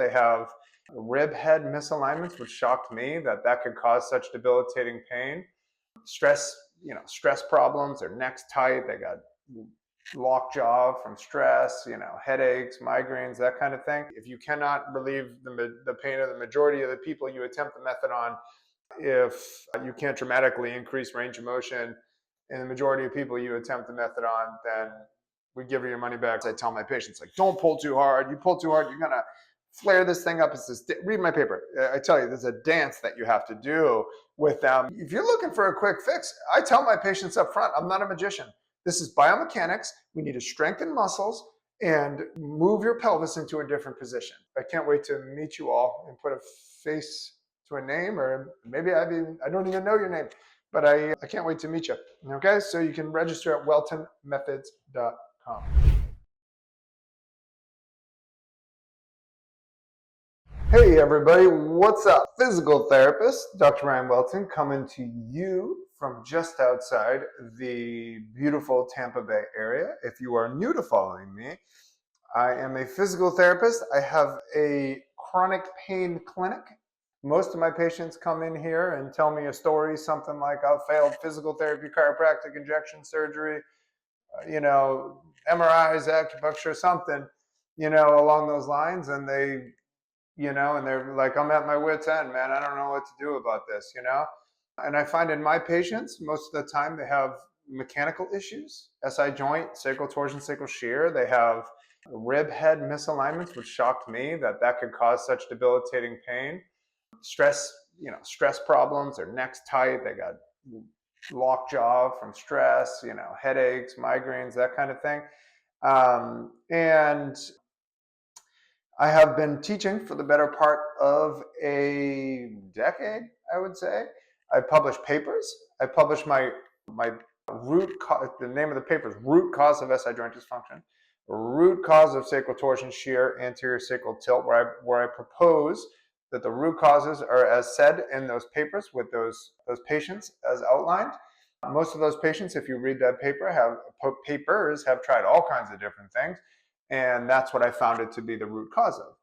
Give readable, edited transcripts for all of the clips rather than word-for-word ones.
They have rib head misalignments, which shocked me that could cause such debilitating pain. Stress, stress problems, their neck's tight, they got lockjaw from stress, headaches, migraines, that kind of thing. If you cannot relieve the pain of the majority of the people you attempt the method on, if you can't dramatically increase range of motion in the majority of people you attempt the method on, then we give you your money back. I tell my patients, like, don't pull too hard. You pull too hard, you're gonna flare this thing up. It's this, read my paper. I tell you, there's a dance that you have to do with them. If you're looking for a quick fix, I tell my patients up front, I'm not a magician. This is biomechanics. We need to strengthen muscles and move your pelvis into a different position. I can't wait to meet you all and put a face to a name, or maybe I don't even know your name, but I can't wait to meet you. Okay, so you can register at wheltonmethods.com. Hey everybody, what's up? Physical therapist, Dr. Ryan Whelton, coming to you from just outside the beautiful Tampa Bay area. If you are new to following me, I am a physical therapist. I have a chronic pain clinic. Most of my patients come in here and tell me a story, something like I've failed physical therapy, chiropractic, injection surgery, MRIs, acupuncture, something, along those lines. And they're like, I'm at my wit's end, man. I don't know what to do about this, And I find in my patients, most of the time they have mechanical issues, SI joint, sacral torsion, sacral shear. They have rib head misalignments, which shocked me that could cause such debilitating pain. Stress, stress problems, their neck's tight, they got lockjaw from stress, headaches, migraines, that kind of thing. And I have been teaching for the better part of a decade, I would say. I publish papers. I publish my the name of the paper is Root Cause of SI Joint Dysfunction, Root Cause of Sacral Torsion, Shear, Anterior Sacral Tilt, where I propose that the root causes are as said in those papers with those patients as outlined. Most of those patients, if you read that paper, have tried all kinds of different things, and that's what I found it to be the root cause of.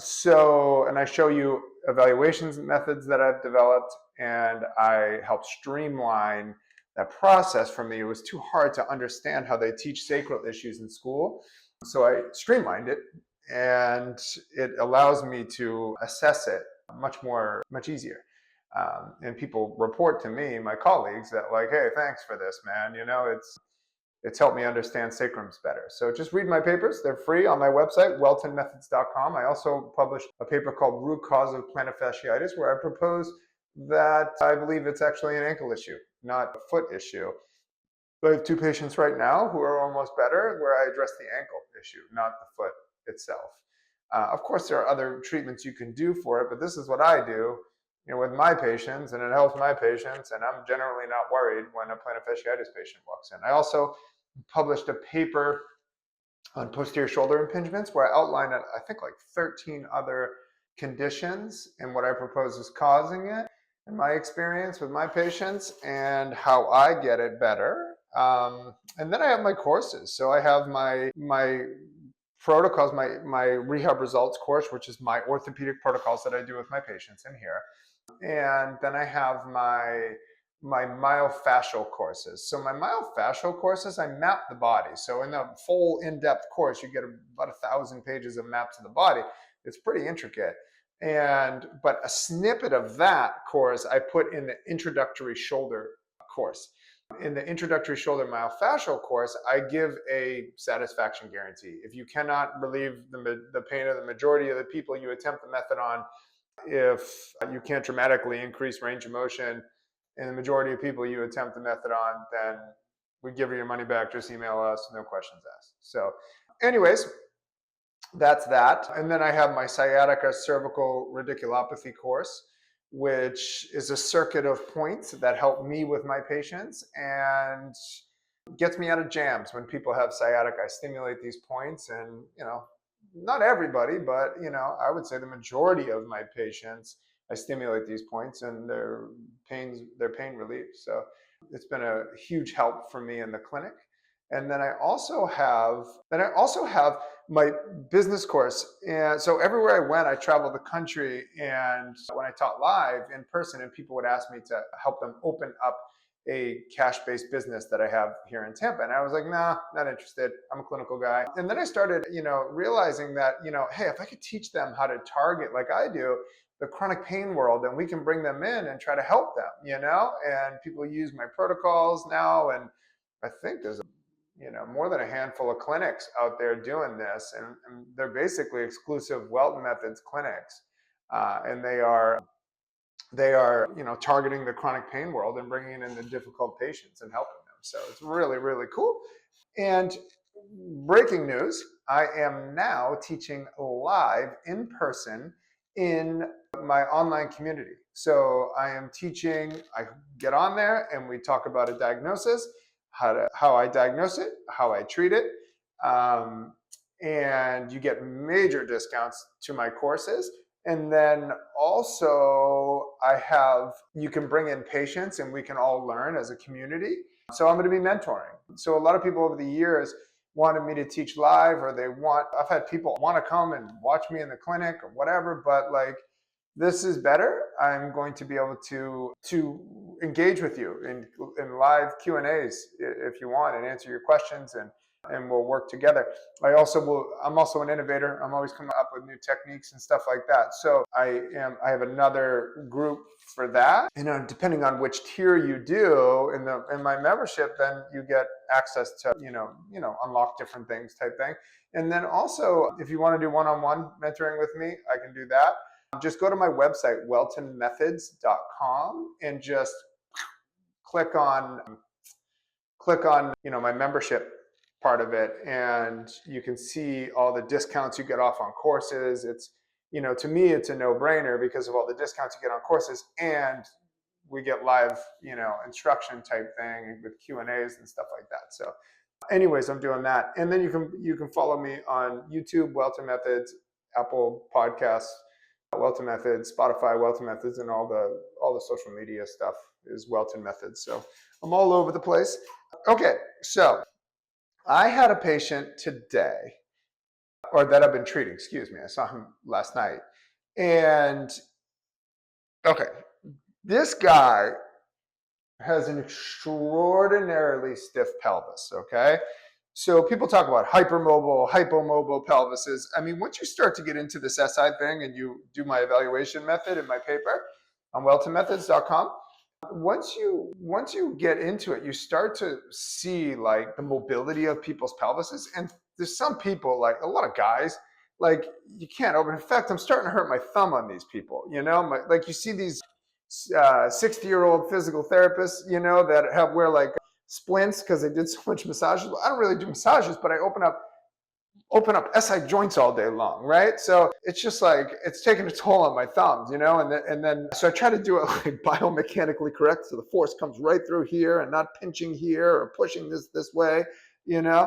So, and I show you evaluations and methods that I've developed, and I help streamline that process for me. It was too hard to understand how they teach sacral issues in school, so I streamlined it, and it allows me to assess it much easier. And people report to me, my colleagues, that like, hey, thanks for this, man. It's helped me understand sacrums better. So just read my papers. They're free on my website, wheltonmethods.com. I also published a paper called Root Cause of Plantar Fasciitis, where I propose that I believe it's actually an ankle issue, not a foot issue. I have 2 patients right now who are almost better, where I address the ankle issue, not the foot itself. Of course, there are other treatments you can do for it, but this is what I do with my patients, and it helps my patients, and I'm generally not worried when a plantar fasciitis patient walks in. I also published a paper on posterior shoulder impingements where I outlined, I think, like 13 other conditions and what I propose is causing it, in my experience with my patients, and how I get it better. And then I have my courses. So I have my protocols, my rehab results course, which is my orthopedic protocols that I do with my patients in here. And then I have my myofascial courses. So my myofascial courses, I map the body. So in the full in-depth course, you get about 1,000 pages of maps of the body. It's pretty intricate. But a snippet of that course I put in the introductory shoulder course. In the introductory shoulder myofascial course, I give a satisfaction guarantee. If you cannot relieve the pain of the majority of the people you attempt the method on, if you can't dramatically increase range of motion in the majority of people you attempt the method on, then we give you your money back. Just email us, no questions asked. So anyways, that's that. And then I have my sciatica cervical radiculopathy course, which is a circuit of points that help me with my patients and gets me out of jams when people have sciatica. I stimulate these points, and not everybody, but I would say the majority of my patients, I stimulate these points and their pain relief. So it's been a huge help for me in the clinic. And then I also have my business course. And so everywhere I went, I traveled the country. And when I taught live in person, and people would ask me to help them open up a cash-based business that I have here in Tampa. And I was like, nah, not interested. I'm a clinical guy. And then I started, realizing that, hey, if I could teach them how to target like I do the chronic pain world, and we can bring them in and try to help them, and people use my protocols now. And I think there's more than a handful of clinics out there doing this, and they're basically exclusive Whelton methods clinics, and they are targeting the chronic pain world and bringing in the difficult patients and helping them. So it's really, really cool. And breaking news, I am now teaching live in person in my online community. So I am teaching, I get on there and we talk about a diagnosis, how I diagnose it, how I treat it. And you get major discounts to my courses. And then also you can bring in patients and we can all learn as a community. So I'm going to be mentoring. So a lot of people over the years wanted me to teach live, or I've had people want to come and watch me in the clinic or whatever, but like, this is better. I'm going to be able to engage with you in live Q&As if you want, and answer your questions, and we'll work together. I'm also an innovator. I'm always coming up with new techniques and stuff like that. So I have another group for that. Depending on which tier you do in my membership, then you get access to, unlock different things type thing. And then also, if you want to do one-on-one mentoring with me, I can do that. Just go to my website, wheltonmethods.com, and just click on my membership part of it, and you can see all the discounts you get off on courses. It's, to me, it's a no-brainer because of all the discounts you get on courses, and we get live, instruction type thing with Q&As and stuff like that. So anyways, I'm doing that. And then you can follow me on YouTube, Whelton Methods, Apple Podcasts, Whelton Methods, Spotify, Whelton Methods, and all the social media stuff is Whelton Methods. So I'm all over the place. Okay, so I had a patient today, or that I've been treating, excuse me. I saw him last night. And okay, this guy has an extraordinarily stiff pelvis, okay? So people talk about hypermobile, hypomobile pelvises. I mean, once you start to get into this SI thing and you do my evaluation method in my paper on wheltonmethods.com, once you get into it, you start to see like the mobility of people's pelvises. And there's some people, like a lot of guys, like you can't open. In fact, I'm starting to hurt my thumb on these people, like you see these 60-year-old physical therapists, that wear like splints because they did so much massages. I don't really do massages, but I open up SI joints all day long, right? So it's just like, it's taking a toll on my thumbs, and then so I try to do it like biomechanically correct, so the force comes right through here and not pinching here or pushing this way,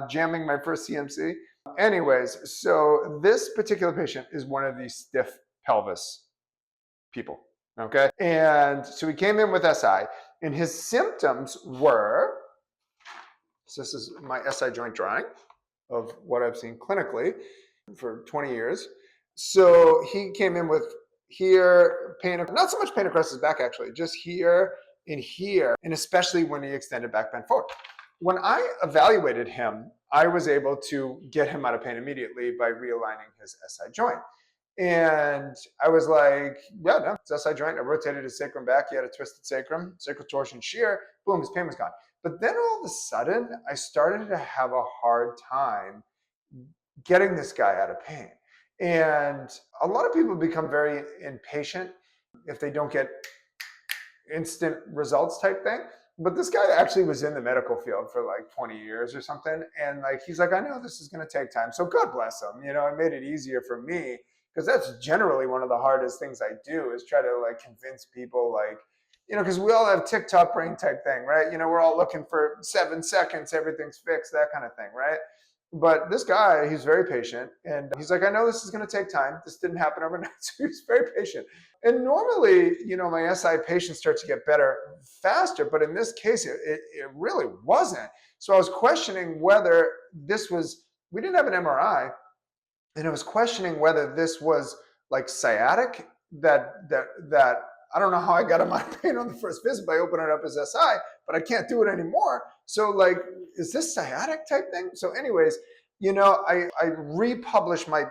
jamming my first CMC. Anyways, so this particular patient is one of these stiff pelvis people, okay? And so he came in with SI, and his symptoms were, so this is my SI joint drawing of what I've seen clinically for 20 years. So he came in with here, pain, not so much pain across his back actually, just here, and especially when he extended back bend forward. When I evaluated him, I was able to get him out of pain immediately by realigning his SI joint. And I was like, yeah, no, it's SI joint. I rotated his sacrum back. He had a twisted sacrum, sacral torsion shear. Boom, his pain was gone. But then all of a sudden, I started to have a hard time getting this guy out of pain. And a lot of people become very impatient if they don't get instant results type thing. But this guy actually was in the medical field for like 20 years or something. And like, he's like, I know this is going to take time. So God bless him. It made it easier for me, because that's generally one of the hardest things I do, is try to like convince people, like, because we all have TikTok brain type thing, right? We're all looking for 7 seconds, everything's fixed, that kind of thing, right? But this guy, he's very patient, and he's like, I know this is going to take time. This didn't happen overnight. So he's very patient. And normally, my SI patients start to get better faster, but in this case, it really wasn't. So I was questioning whether this was, we didn't have an MRI, and I was questioning whether this was like sciatic, that I don't know how I got a migraine pain on the first visit by opening it up as SI, but I can't do it anymore. So like, is this sciatic type thing? So anyways, I republish my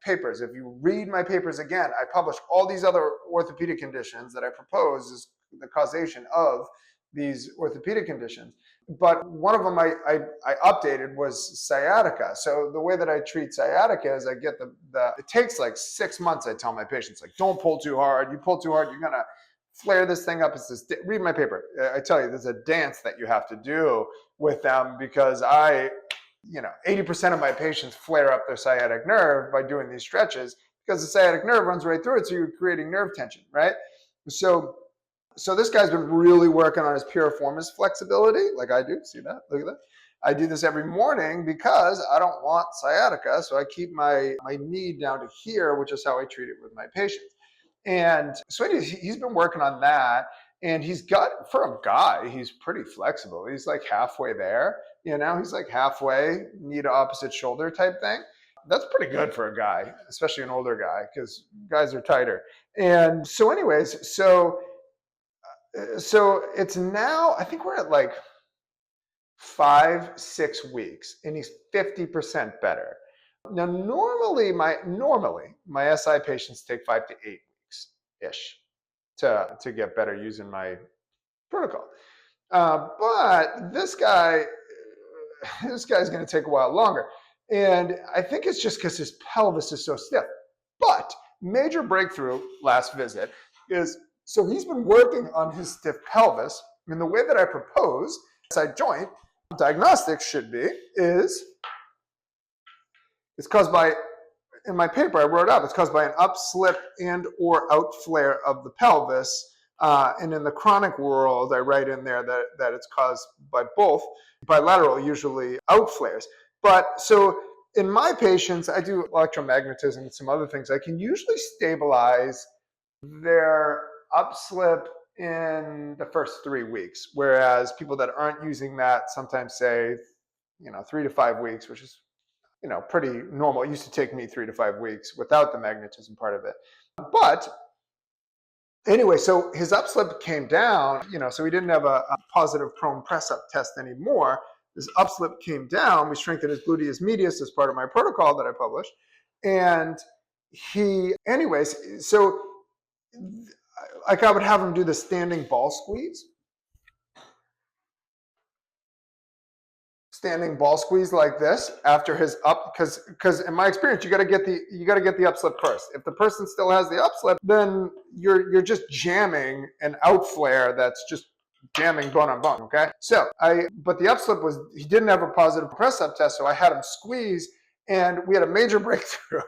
papers. If you read my papers again, I publish all these other orthopedic conditions that I propose as the causation of these orthopedic conditions. But one of them I updated was sciatica. So the way that I treat sciatica is I get it takes like 6 months. I tell my patients, like, don't pull too hard. You pull too hard, you're going to flare this thing up. It's this, read my paper. I tell you, there's a dance that you have to do with them, because 80% of my patients flare up their sciatic nerve by doing these stretches, because the sciatic nerve runs right through it. So you're creating nerve tension, right? So this guy's been really working on his piriformis flexibility, like I do. See that? Look at that. I do this every morning because I don't want sciatica. So I keep my knee down to here, which is how I treat it with my patients. And so anyways, he's been working on that. And he's got, for a guy, he's pretty flexible. He's like halfway there. He's like halfway, knee to opposite shoulder type thing. That's pretty good for a guy, especially an older guy, because guys are tighter. And so anyways, so it's now, I think we're at like 5-6 weeks, and he's 50% better. Now, normally my SI patients take 5 to 8 weeks ish to get better using my protocol. But this guy's going to take a while longer. And I think it's just because his pelvis is so stiff. But major breakthrough last visit is, so he's been working on his stiff pelvis, and the way that I propose SI joint diagnostics should be is, it's caused by, in my paper I wrote up, it's caused by an upslip and or outflare of the pelvis. And in the chronic world, I write in there that it's caused by both, bilateral, usually outflares. But so in my patients, I do electromagnetism and some other things. I can usually stabilize their upslip in the first 3 weeks, whereas people that aren't using that sometimes say, 3 to 5 weeks, which is, pretty normal. It used to take me 3 to 5 weeks without the magnetism part of it. But anyway, so his upslip came down, so we didn't have a positive prone press-up test anymore. His upslip came down. We strengthened his gluteus medius as part of my protocol that I published. And so like I would have him do the standing ball squeeze. Standing ball squeeze like this after his up, because in my experience, you got to get the upslip first. If the person still has the upslip, then you're just jamming an outflare that's just jamming bone on bone. Okay, but the upslip was, he didn't have a positive press up test, so I had him squeeze, and we had a major breakthrough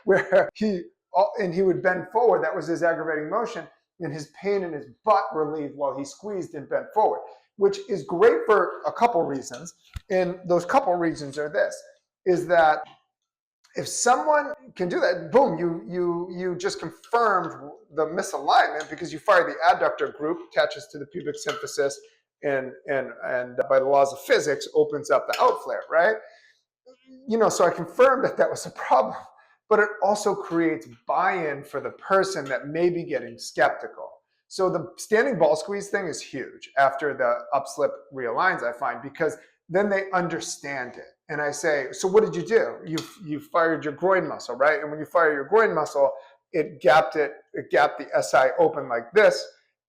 where he would bend forward. That was his aggravating motion, and his pain in his butt relieved while he squeezed and bent forward, which is great for a couple reasons. And those couple reasons are is that if someone can do that, boom, you just confirmed the misalignment, because you fire the adductor group, attaches to the pubic symphysis, and by the laws of physics opens up the outflare, right? So I confirmed that was a problem, but it also creates buy-in for the person that may be getting skeptical. So the standing ball squeeze thing is huge after the upslip realigns, I find, because then they understand it. And I say, so what did you do? You fired your groin muscle, right? And when you fire your groin muscle, it gapped the SI open like this,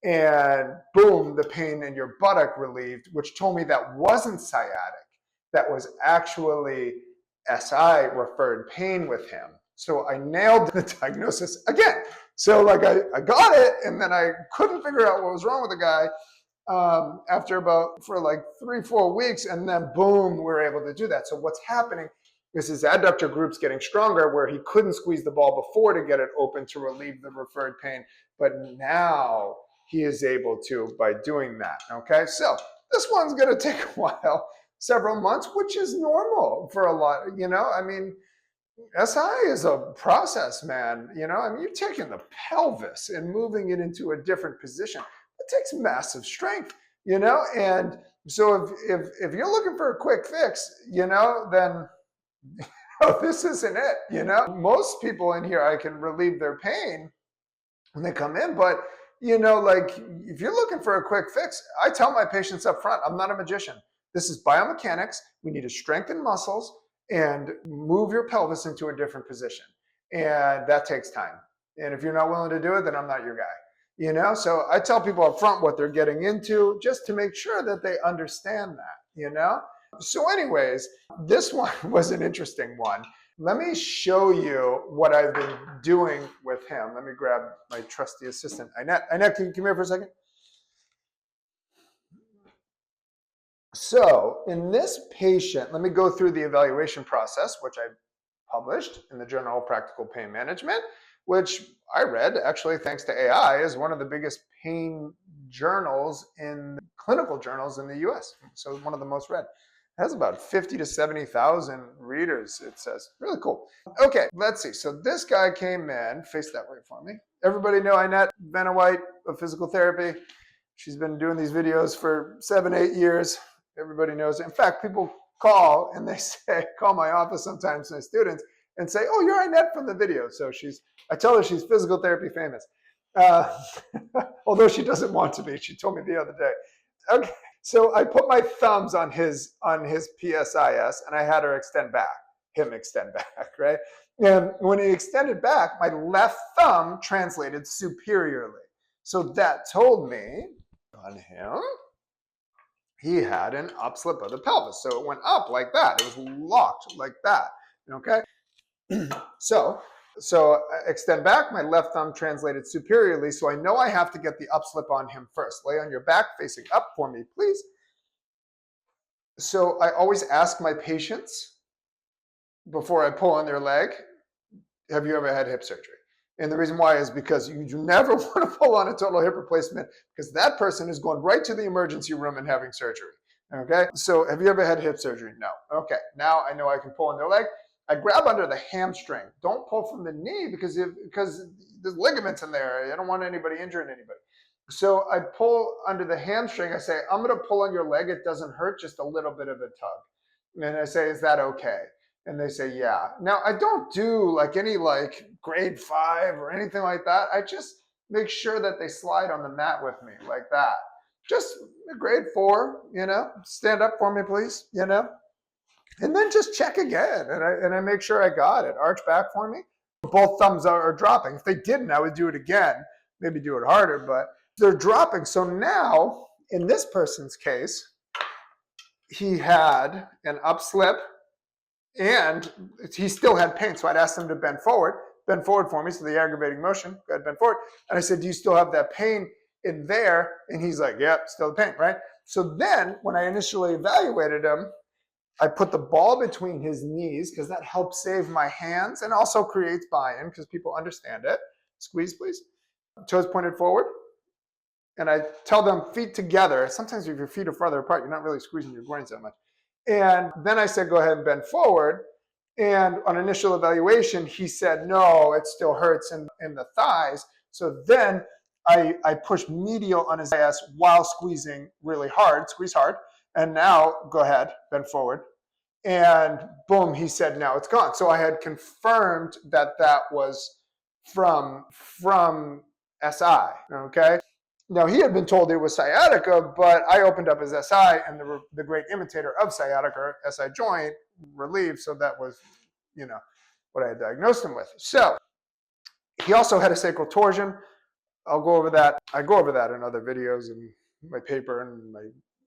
and boom, the pain in your buttock relieved, which told me that wasn't sciatic. That was actually SI referred pain with him. So I nailed the diagnosis again. So like I got it, and then I couldn't figure out what was wrong with the guy for like 3-4 weeks, and then boom, we were able to do that. So what's happening is his adductor group's getting stronger, where he couldn't squeeze the ball before to get it open to relieve the referred pain, but now he is able to by doing that. Okay, so this one's going to take a while, several months, which is normal for a lot. I mean, SI is a process, man. You're taking the pelvis and moving it into a different position. It takes massive strength, and So if you're looking for a quick fix, then this isn't it. Most people in here, I can relieve their pain when they come in, but like if you're looking for a quick fix, I tell my patients up front, I'm not a magician. This is biomechanics. We need to strengthen muscles and move your pelvis into a different position. And that takes time. And if you're not willing to do it, then I'm not your guy. So I tell people up front what they're getting into just to make sure that they understand that. So anyways, this one was an interesting one. Let me show you what I've been doing with him. Let me grab my trusty assistant, Inette. Inette, can you come here for a second? So in this patient, let me go through the evaluation process, which I published in the Journal of Practical Pain Management, which I read, actually, thanks to AI, is one of the biggest pain journals in clinical journals in the US. So one of the most read. It has about 50 to 70,000 readers, it says. Really cool. Okay, let's see. So this guy came in, face that way for me. Everybody know Inette Vanna White of physical therapy. She's been doing these videos for 7-8 years. Everybody knows it. In fact, people call and they say, call my office sometimes, my students, and say, oh, you're Inette from the video. So I tell her she's physical therapy famous. Although she doesn't want to be. She told me the other day. Okay. So I put my thumbs on his PSIS and I had her extend back, him extend back, right? And when he extended back, my left thumb translated superiorly. So that told me on him, he had an upslip of the pelvis. So it went up like that. It was locked like that, okay? So extend back, my left thumb translated superiorly, so I know I have to get the upslip on him first. Lay on your back, facing up for me, please. So I always ask my patients before I pull on their leg, have you ever had hip surgery? And the reason why is because you never want to pull on a total hip replacement because that person is going right to the emergency room and having surgery. Okay, so have you ever had hip surgery? No. Okay, now I know I can pull on their leg. I grab under the hamstring. Don't pull from the knee because there's ligaments in there. I don't want anybody injuring anybody. So I pull under the hamstring. I say, I'm going to pull on your leg. It doesn't hurt, just a little bit of a tug. And I say, is that okay? And they say, yeah. Now, I don't do like any grade 5 or anything like that. I just make sure that they slide on the mat with me like that. Just a grade 4, stand up for me, please, and then just check again. And I make sure I got it. Arch back for me. Both thumbs are dropping. If they didn't, I would do it again, maybe do it harder, but they're dropping. So now, in this person's case, he had an upslip and he still had pain. So I'd ask him to bend forward for me. So the aggravating motion, go ahead, bend forward. And I said, do you still have that pain in there? And he's like, yep, still the pain, right? So then when I initially evaluated him, I put the ball between his knees because that helps save my hands and also creates buy-in because people understand it. Squeeze, please. Toes pointed forward. And I tell them feet together. Sometimes if your feet are farther apart, you're not really squeezing your groins that much. And then I said, go ahead and bend forward. And on initial evaluation, he said, no, it still hurts in the thighs. So then I pushed medial on his ass while squeezing really hard, squeeze hard. And now, go ahead, bend forward. And boom, he said, now it's gone. So I had confirmed that was from SI, okay? Now, he had been told it was sciatica, but I opened up his SI, and the great imitator of sciatica, SI joint, relieved. So that was, what I had diagnosed him with. So he also had a sacral torsion. I'll go over that. I go over that in other videos and my paper and my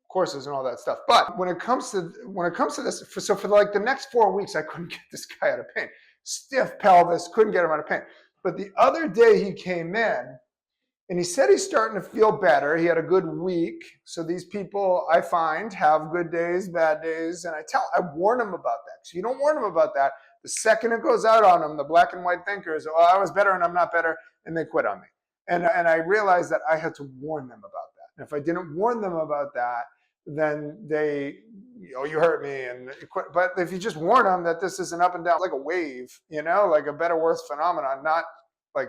courses and all that stuff. But when it comes to this, so for the next 4 weeks, I couldn't get this guy out of pain. Stiff pelvis, couldn't get him out of pain. But the other day he came in, and he said he's starting to feel better. He had a good week. So these people, I find, have good days, bad days. And I warn them about that. So you don't warn them about that. The second it goes out on them, the black and white thinkers, oh, I was better and I'm not better, and they quit on me. And I realized that I had to warn them about that. And if I didn't warn them about that, then they, you hurt me, and quit. But if you just warn them that this is an up and down, like a wave, like a better, worse phenomenon, not like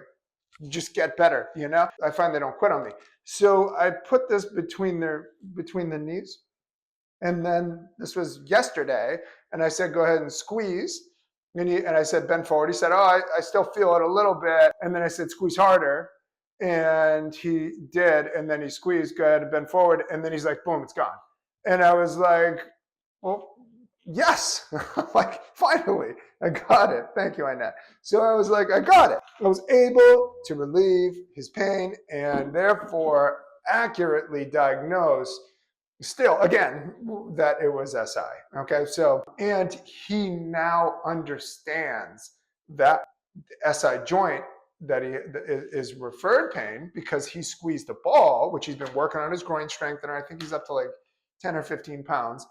just get better, I find they don't quit on me. So I put this between the knees. And then this was yesterday, and I said, go ahead and squeeze. And I said, bend forward. He said, oh, I still feel it a little bit. And then I said, squeeze harder. And he did. And then he squeezed, go ahead and bend forward. And then he's like, boom, it's gone. And I was like, well, yes. Like, finally, I got it. Thank you, Annette. So I was like, I got it. I was able to relieve his pain and therefore accurately diagnose still, again, that it was SI. Okay, so, and he now understands that SI joint that he is referred pain because he squeezed a ball, which he's been working on his groin strengthener. I think he's up to like 10 or 15 pounds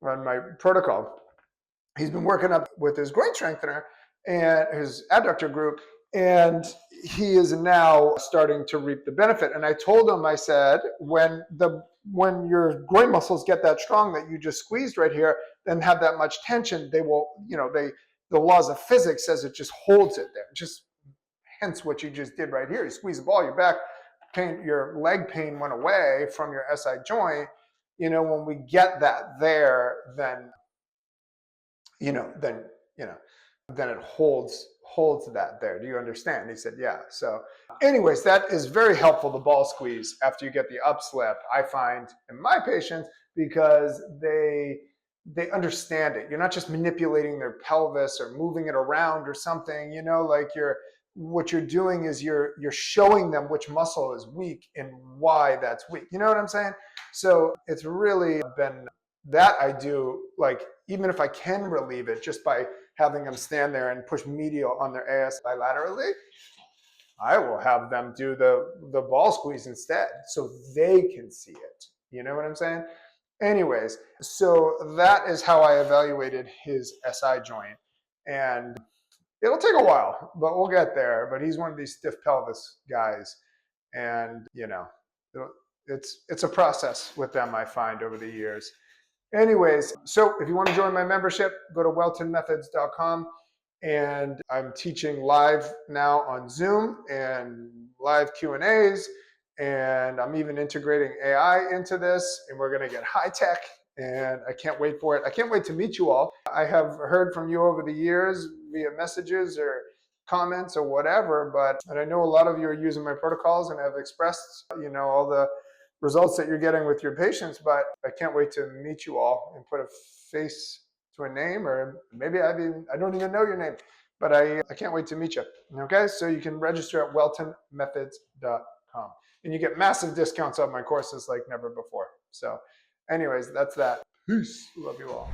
on my protocol. He's been working up with his groin strengthener and his adductor group, and he is now starting to reap the benefit. And I told him, I said, when your groin muscles get that strong that you just squeezed right here, then have that much tension, they will, the laws of physics says it just holds it there. Just hence what you just did right here. You squeeze the ball, your back pain, your leg pain went away from your SI joint. When we get that there, then it holds that there. Do you understand? He said, yeah. So anyways, that is very helpful, the ball squeeze, after you get the upslip, I find in my patients, because they understand it. You're not just manipulating their pelvis or moving it around or something, like what you're doing is you're showing them which muscle is weak and why that's weak. You know what I'm saying? So it's really been that I do, like, even if I can relieve it just by having them stand there and push medial on their AS bilaterally, I will have them do the ball squeeze instead so they can see it. You know what I'm saying? Anyways, so that is how I evaluated his SI joint. And it'll take a while, but we'll get there. But he's one of these stiff pelvis guys. And, it's a process with them, I find, over the years. Anyways, so if you want to join my membership, go to wheltonmethods.com. And I'm teaching live now on Zoom and live Q&As. And I'm even integrating AI into this. And we're going to get high tech. And I can't wait for it. I can't wait to meet you all. I have heard from you over the years via messages or comments or whatever. And I know a lot of you are using my protocols and have expressed, all the results that you're getting with your patients, but I can't wait to meet you all and put a face to a name, or maybe I don't even know your name, but I can't wait to meet you. Okay, so you can register at wheltonmethods.com, and you get massive discounts on my courses like never before. So anyways, that's that. Peace. Love you all.